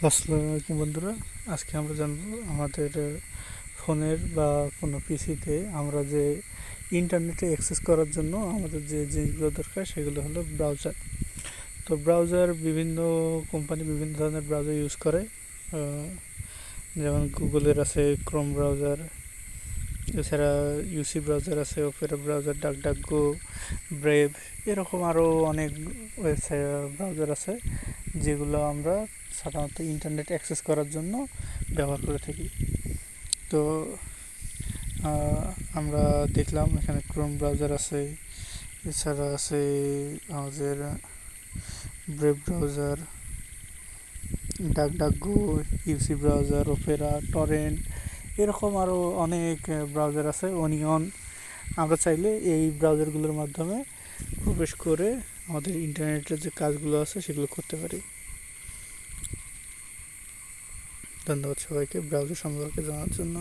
আসসালামু আলাইকুম বন্ধুরা। আজকে আমরা জানবো আমাদের ফোনের বা কোনো পিসিতে আমরা যে ইন্টারনেটে অ্যাক্সেস করার জন্য আমাদের যে জিনিসগুলো দরকার সেগুলো হলো ব্রাউজার। তো ব্রাউজার বিভিন্ন কোম্পানি বিভিন্ন ধরনের ব্রাউজার ইউজ করে। যেমন গুগলের আছে ক্রোম ব্রাউজার, এছাড়া ইউসি ব্রাউজার আছে, ওপেরা ব্রাউজার, ডাকডাকগো, ব্রেভ, এরকম আরও অনেক ওয়েবসাইট ব্রাউজার আছে যেগুলো আমরা সাধারণত ইন্টারনেট অ্যাক্সেস করার জন্য ব্যবহার করে থাকি। তো আমরা দেখলাম এখানে ক্রোম ব্রাউজার আছে, এছাড়া আছে আমাদের Brave browser, DuckDuckGo, UC browser, Opera, torrent, এরকম আরও অনেক ব্রাউজার আছে, অনিয়ন। আমরা চাইলে এই ব্রাউজারগুলোর মাধ্যমে প্রবেশ করে আমাদের ইন্টারনেটের যে কাজগুলো আছে সেগুলো করতে পারি। ধন্যবাদ সবাইকে ব্রাউজার সম্পর্কে জানার জন্য।